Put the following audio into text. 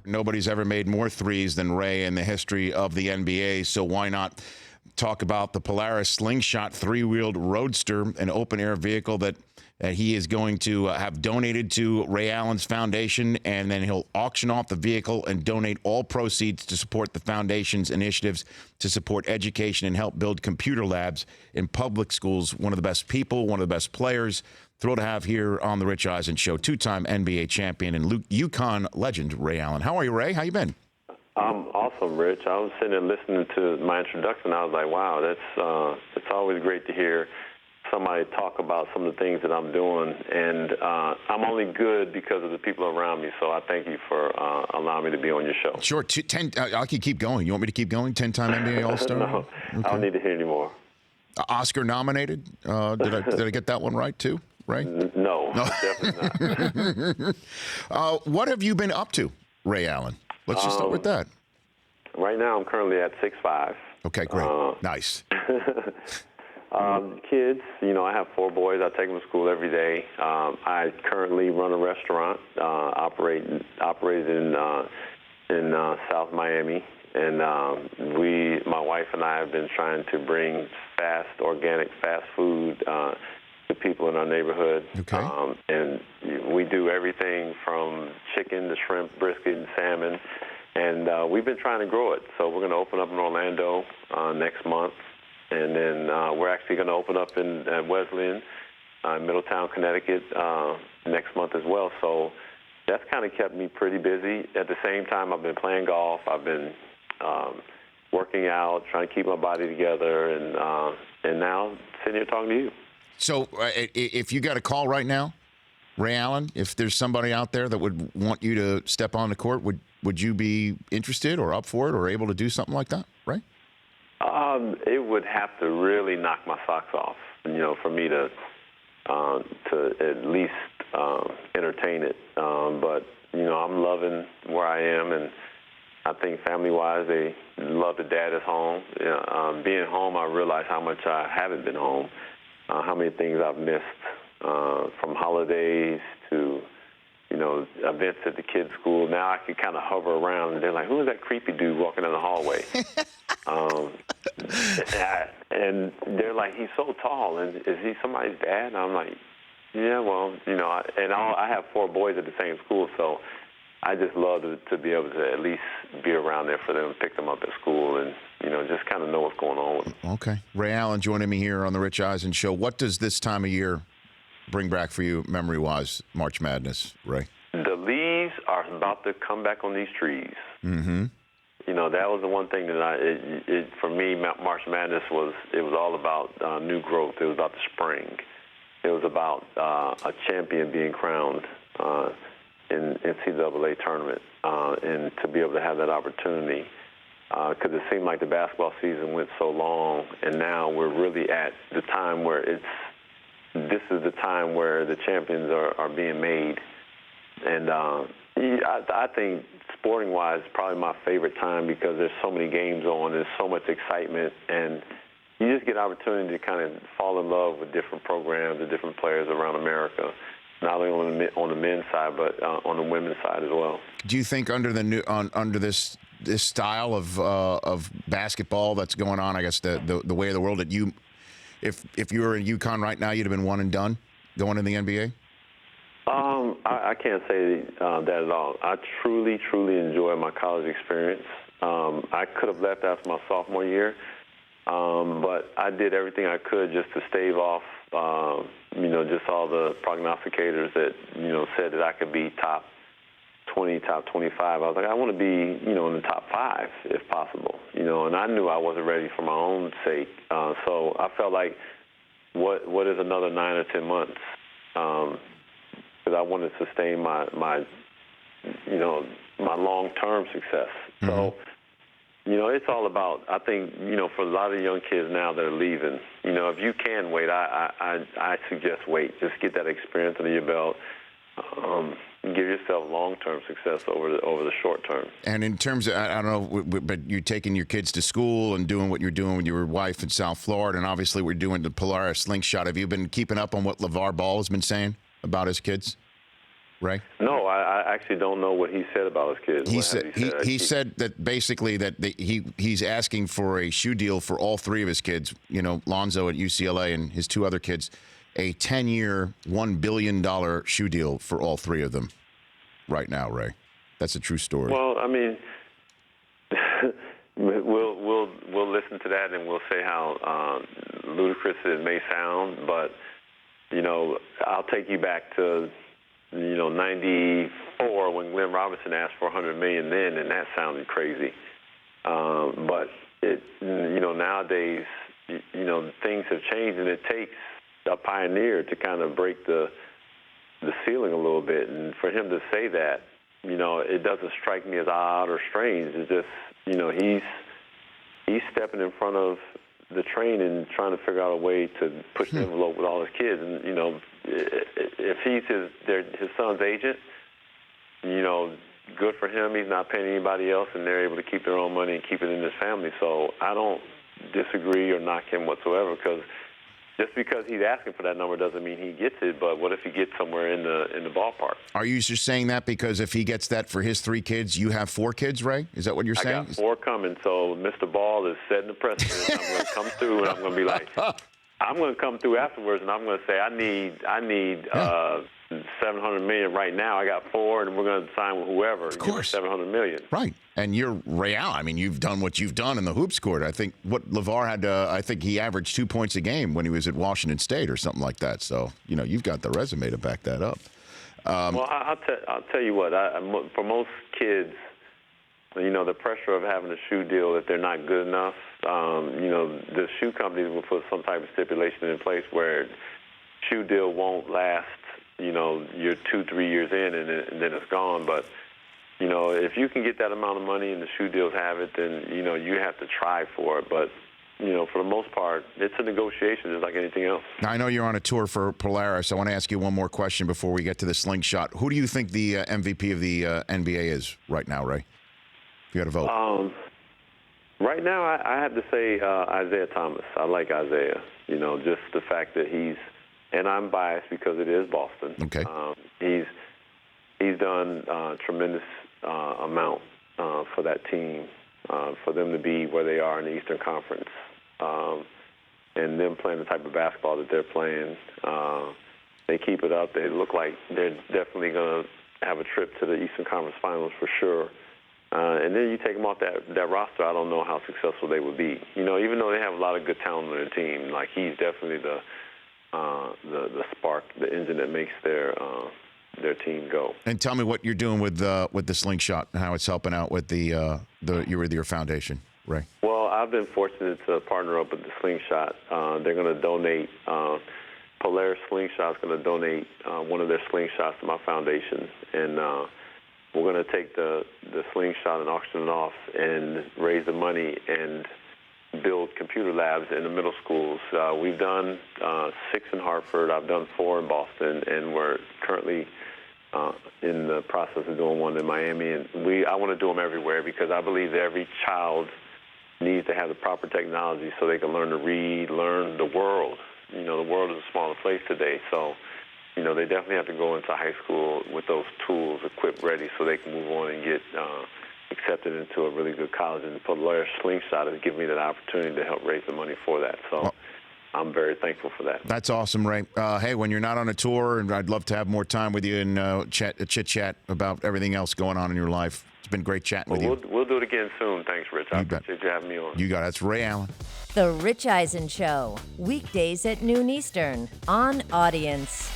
Nobody's ever made more threes than Ray in the history of the NBA, so why not talk about the Polaris Slingshot three-wheeled roadster, an open-air vehicle that he is going to have donated to Ray Allen's foundation, and then he'll auction off the vehicle and donate all proceeds to support the foundation's initiatives to support education and help build computer labs in public schools. One of the best people, one of the best players. Thrilled to have here on the Rich Eisen Show, two-time NBA champion and UConn legend, Ray Allen. How are you, Ray? How you been? I'm awesome, Rich. I was sitting there listening to my introduction. I was like, wow, it's always great to hear somebody talk about some of the things that I'm doing. And I'm only good because of the people around me. So I thank you for allowing me to be on your show. Sure. I can keep going. You want me to keep going? 10-time NBA All-Star? No, okay. I don't need to hear anymore. Oscar nominated? Did I get that one right, too? Ray? No, definitely not. What have you been up to, Ray Allen? Let's just start with that. Right now, I'm currently at 6'5". Okay, great. Nice. Kids, I have 4 boys. I take them to school every day. I currently run a restaurant, operated in South Miami. And my wife and I have been trying to bring organic fast food to people in our neighborhood. Okay. And we do everything from chicken to shrimp, brisket, and salmon. And we've been trying to grow it. So we're going to open up in Orlando next month. And then we're actually going to open up in Wesleyan, Middletown, Connecticut, next month as well. So that's kind of kept me pretty busy. At the same time, I've been playing golf. I've been working out, trying to keep my body together, and now sitting here talking to you. So if you got a call right now, Ray Allen, if there's somebody out there that would want you to step on the court, would you be interested or up for it or able to do something like that, Ray? It would have to really knock my socks off, for me to at least entertain it. But I'm loving where I am, and I think family-wise, they love the dad is home. Being home, I realize how much I haven't been home, how many things I've missed, from holidays to events at the kids' school. Now I can kind of hover around, and they're like, "Who is that creepy dude walking in the hallway?" And they're like, "He's so tall, and is he somebody's dad?" And I'm like, "Yeah, well, I have 4 boys at the same school, so I just love to be able to at least be around there for them, pick them up at school, and just kind of know what's going on with them." Okay, Ray Allen joining me here on the Rich Eisen Show. What does this time of year bring back for you, memory-wise, March Madness, Ray? The leaves are about to come back on these trees. Mm-hmm. That was the one thing that for me, March Madness was all about new growth. It was about the spring. It was about a champion being crowned in NCAA tournament, and to be able to have that opportunity, because it seemed like the basketball season went so long, and now we're really at the time where this is the time where the champions are being made. And I think sporting-wise, probably my favorite time because there's so many games on, there's so much excitement, and you just get an opportunity to kind of fall in love with different programs and different players around America, not only on the men's side, but on the women's side as well. Do you think under this style of basketball that's going on, I guess the way of the world, that if you were in UConn right now, you'd have been one and done going in the NBA? I can't say that at all. I truly, truly enjoy my college experience. I could have left after my sophomore year, but I did everything I could just to stave off, just all the prognosticators that, said that I could be top 20, top 25. I was like, I want to be, in the top 5 if possible, and I knew I wasn't ready for my own sake. So I felt like, what is another 9 or 10 months? Because I wanted to sustain my long-term success. Mm-hmm. So, it's all about, I think, for a lot of young kids now that are leaving, if you can wait, I suggest wait. Just get that experience under your belt. Give yourself long-term success over the short term. And in terms of, I don't know, but you're taking your kids to school and doing what you're doing with your wife in South Florida, and obviously we're doing the Polaris Slingshot. Have you been keeping up on what LeVar Ball has been saying about his kids? Ray? No, I actually don't know what he said about his kids. He What said has he said that basically that he's asking for a shoe deal for all three of his kids. You know, Lonzo at UCLA and his two other kids, a 10-year, $1 billion shoe deal for all three of them. Right now, Ray, that's a true story. Well, I mean, we'll listen to that and we'll say how ludicrous it may sound, but you know, I'll take you back to 94 when Glenn Robinson asked for $100 million then, and that sounded crazy. But nowadays, things have changed, and it takes a pioneer to kind of break the ceiling a little bit. And for him to say that, it doesn't strike me as odd or strange. It's just, he's stepping in front of the train and trying to figure out a way to push the envelope with all his kids. And, if he's his son's agent, good for him. He's not paying anybody else, and they're able to keep their own money and keep it in his family. So I don't disagree or knock him whatsoever, because just because he's asking for that number doesn't mean he gets it. But what if he gets somewhere in the ballpark? Are you just saying that because if he gets that for his three kids, you have four kids, Ray? Is that what you're saying? I got four coming, so Mr. Ball is setting the precedent. I'm going to come through, and I'm going to be like, I'm going to come through afterwards, and I'm going to say, I need $700 million right now. I got four, and we're going to sign with whoever. Of course, $700 million. Right, and you're Ray Allen. I mean, you've done what you've done in the hoops court. I think what LeVar had. I think he averaged 2 points a game when he was at Washington State or something like that. So you've got the resume to back that up. Well, I'll tell you what. For most kids, the pressure of having a shoe deal if they're not good enough. The shoe companies will put some type of stipulation in place where shoe deal won't last, you're 2-3 years in and then it's gone. But, if you can get that amount of money and the shoe deals have it, then, you have to try for it. But, for the most part, it's a negotiation just like anything else. Now, I know you're on a tour for Polaris. I want to ask you one more question before we get to the slingshot. Who do you think the MVP of the NBA is right now, Ray? If you had a vote. Right now, I have to say Isaiah Thomas. I like Isaiah. Just the fact that and I'm biased because it is Boston. Okay. He's done a tremendous amount for that team, for them to be where they are in the Eastern Conference, and them playing the type of basketball that they're playing. They keep it up. They look like they're definitely going to have a trip to the Eastern Conference Finals for sure. And then you take them off that roster, I don't know how successful they would be. Even though they have a lot of good talent on their team, like he's definitely the spark, the engine that makes their team go. And tell me what you're doing with the slingshot and how it's helping out with your foundation, Ray. Well, I've been fortunate to partner up with the slingshot. They're going to donate. Polaris Slingshot is going to donate one of their slingshots to my foundation, and we're going to take the slingshot and auction it off and raise the money and build computer labs in the middle schools. We've done 6 in Hartford. I've done 4 in Boston, and we're currently in the process of doing one in Miami. And I want to do them everywhere because I believe that every child needs to have the proper technology so they can learn to read, learn the world. The world is a smaller place today, so they definitely have to go into high school with those tools equipped, ready, so they can move on and get accepted into a really good college. And the Polaris Slingshot has given me that opportunity to help raise the money for that. So I'm very thankful for that. That's awesome, Ray. Hey, when you're not on a tour, and I'd love to have more time with you and chit-chat about everything else going on in your life. It's been great chatting with you. We'll do it again soon. Thanks, Rich. I appreciate you having me on. You got it. That's Ray Allen. The Rich Eisen Show, weekdays at noon Eastern on Audience.